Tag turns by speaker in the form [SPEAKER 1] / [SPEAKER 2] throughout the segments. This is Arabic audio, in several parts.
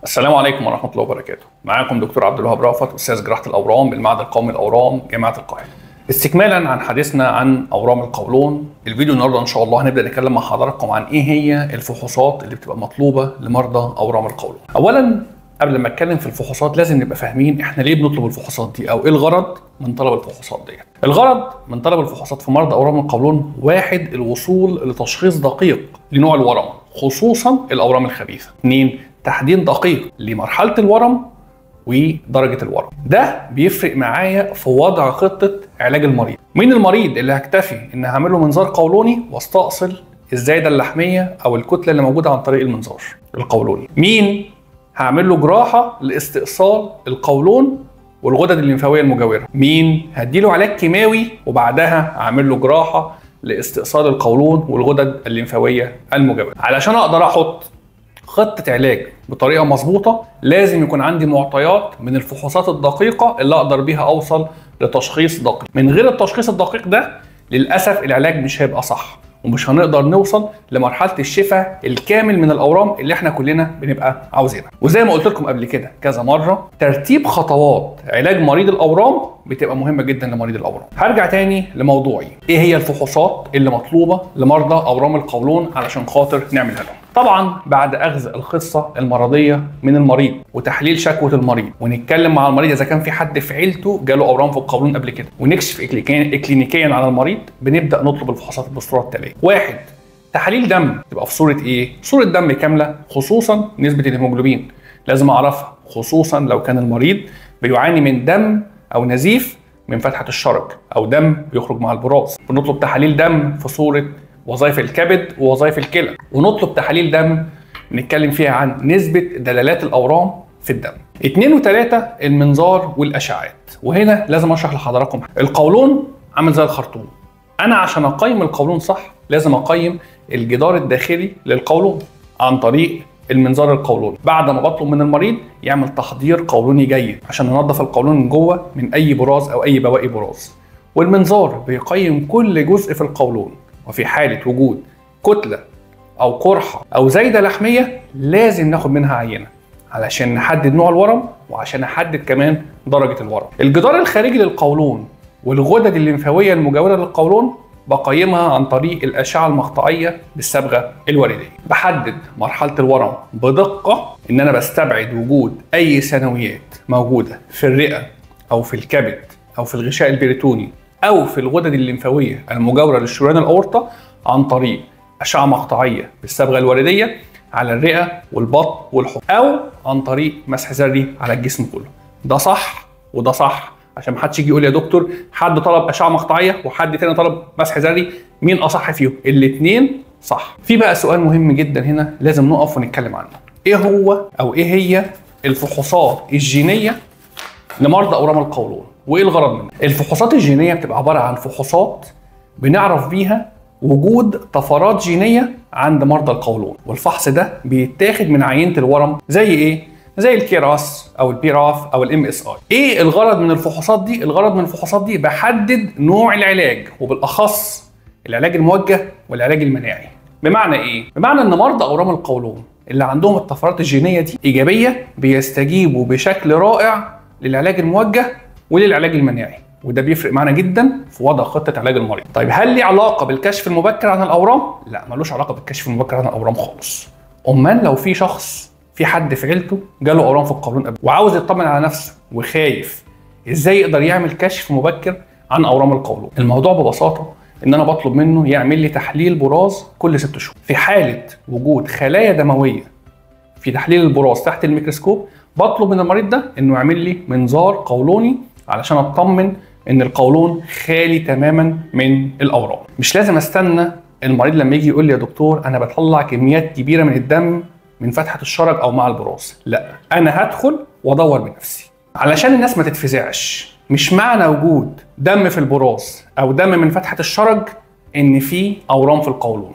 [SPEAKER 1] السلام عليكم ورحمة الله وبركاته. معاكم دكتور عبد الوهاب رأفت، أستاذ جراحة الأورام بالمعهد القومي للأورام جامعة القاهرة. استكمالا عن حديثنا عن أورام القولون، الفيديو النهارده إن شاء الله هنبدأ نتكلم مع حضراتكم عن إيه هي الفحوصات اللي بتبقى مطلوبة لمرضى أورام القولون. أولا قبل ما اتكلم في الفحوصات لازم نبقى فاهمين احنا ليه بنطلب الفحوصات دي او ايه الغرض من طلب الفحوصات ديت. الغرض من طلب الفحوصات في مرضى اورام القولون: واحد، الوصول لتشخيص دقيق لنوع الورم خصوصا الاورام الخبيثه. اثنين، تحديد دقيق لمرحله الورم ودرجه الورم. ده بيفرق معايا في وضع خطه علاج المريض. مين المريض اللي هكتفي ان هعمل له منظار قولوني واستأصل الزايده اللحميه او الكتله اللي موجوده عن طريق المنظار القولوني؟ مين هعمل له جراحه لاستئصال القولون والغدد الليمفاويه المجاوره؟ مين هديله علاج كيماوي وبعدها هعمل له جراحه لاستئصال القولون والغدد الليمفاويه المجاوره؟ علشان اقدر احط خطه علاج بطريقه مظبوطه لازم يكون عندي معطيات من الفحوصات الدقيقه اللي اقدر بيها اوصل لتشخيص دقيق. من غير التشخيص الدقيق ده للاسف العلاج مش هيبقى صح ومش هنقدر نوصل لمرحله الشفاء الكامل من الاورام اللي احنا كلنا بنبقى عاوزينها. وزي ما قلت لكم قبل كده كذا مره، ترتيب خطوات علاج مريض الاورام بتبقى مهمه جدا لمريض الاورام. هرجع تاني لموضوعي، ايه هي الفحوصات اللي مطلوبه لمرضى اورام القولون علشان خاطر نعملها لهم؟ طبعا بعد اخذ القصه المرضيه من المريض وتحليل شكوى المريض، ونتكلم مع المريض اذا كان في حد في عيلته جاله اورام في القولون قبل كده، ونكشف اكلينيكيا على المريض، بنبدا نطلب الفحوصات بالصوره التاليه. واحد، تحاليل دم تبقى في صوره ايه؟ صوره دم كامله، خصوصا نسبه الهيموجلوبين لازم اعرفها، خصوصا لو كان المريض بيعاني من دم او نزيف من فتحه الشرج او دم بيخرج مع البراز. بنطلب تحاليل دم في صوره وظائف الكبد ووظائف الكلى، ونطلب تحاليل دم نتكلم فيها عن نسبة دلالات الأورام في الدم. 2 و3، المنظار والأشعاعات. وهنا لازم أشرح لحضراتكم، القولون عامل زي الخرطوم. أنا عشان أقيم القولون صح لازم أقيم الجدار الداخلي للقولون عن طريق المنظار القولوني. بعد ما بطلب من المريض يعمل تحضير قولوني جيد عشان ننظف القولون من جوه من أي براز أو أي بواقي براز. والمنظار بيقيم كل جزء في القولون، وفي حالة وجود كتلة أو قرحة أو زايدة لحمية لازم ناخد منها عينة علشان نحدد نوع الورم وعشان نحدد كمان درجة الورم. الجدار الخارجي للقولون والغدد الليمفاوية المجاورة للقولون بقيمها عن طريق الأشعة المقطعية بالصبغة الوريدية. بحدد مرحلة الورم بدقة، إن أنا بستبعد وجود أي ثانويات موجودة في الرئة أو في الكبد أو في الغشاء البريتوني أو في الغدد الليمفاوية المجاورة للشريان الأورطة عن طريق أشعة مقطعية بالصبغة الوريدية على الرئة والبطن والحوض، أو عن طريق مسح ذري على الجسم كله. ده صح وده صح، عشان محدش يجي يقول يا دكتور حد طلب أشعة مقطعية وحد تاني طلب مسح ذري، مين أصح فيهم؟ الاتنين صح. في بقى سؤال مهم جدا هنا لازم نقف ونتكلم عنه، إيه هو أو إيه هي الفحوصات الجينية لمرضى أورام القولون؟ وايه الغرض منها؟ الفحوصات الجينيه بتبقى عباره عن فحوصات بنعرف بيها وجود طفرات جينيه عند مرضى القولون، والفحص ده بيتاخد من عينه الورم زي ايه؟ زي الكيراس او البيراف او MSI. ايه الغرض من الفحوصات دي؟ الغرض من الفحوصات دي بحدد نوع العلاج، وبالاخص العلاج الموجه والعلاج المناعي. بمعنى ايه؟ بمعنى ان مرضى اورام القولون اللي عندهم الطفرات الجينيه دي ايجابيه بيستجيبوا بشكل رائع للعلاج الموجه وللعلاج المناعي، وده بيفرق معانا جدا في وضع خطه علاج المريض. طيب هل ليه علاقه بالكشف المبكر عن الاورام؟ لا، ملوش علاقه بالكشف المبكر عن الاورام خالص. امال لو في شخص، في حد في عيلته جاله اورام في القولون قبل وعاوز يطمن على نفسه وخايف، ازاي يقدر يعمل كشف مبكر عن اورام القولون؟ الموضوع ببساطه ان انا بطلب منه يعمل لي تحليل براز كل 6 شهور. في حاله وجود خلايا دمويه في تحليل البراز تحت الميكروسكوب بطلب من المريض ده انه يعمل لي منظار قولوني علشان اطمن ان القولون خالي تماما من الاورام. مش لازم استنى المريض لما يجي يقول لي يا دكتور انا بطلع كميات كبيره من الدم من فتحه الشرج او مع البراز. لا، انا هدخل وادور بنفسي علشان الناس ما تتفزعش. مش معنى وجود دم في البراز او دم من فتحه الشرج ان في اورام في القولون.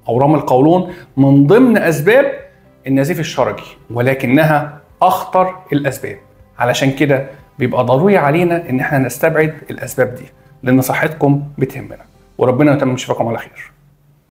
[SPEAKER 1] اورام القولون من ضمن اسباب النزيف الشرجي، ولكنها اخطر الاسباب. علشان كده بيبقى ضروري علينا ان احنا نستبعد الاسباب دي، لان صحتكم بتهمنا، وربنا يتمم شفاكم على خير.